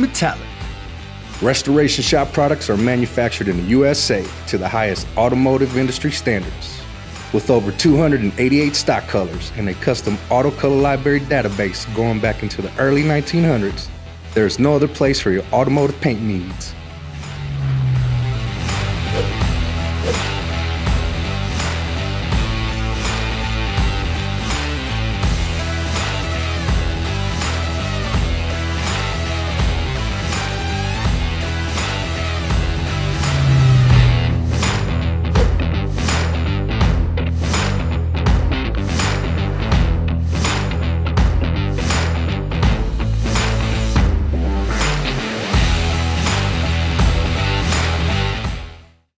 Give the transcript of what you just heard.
with talent. Restoration shop products are manufactured in the USA to the highest automotive industry standards. With over 288 stock colors and a custom auto color library database going back into the early 1900s, there is no other place for your automotive paint needs.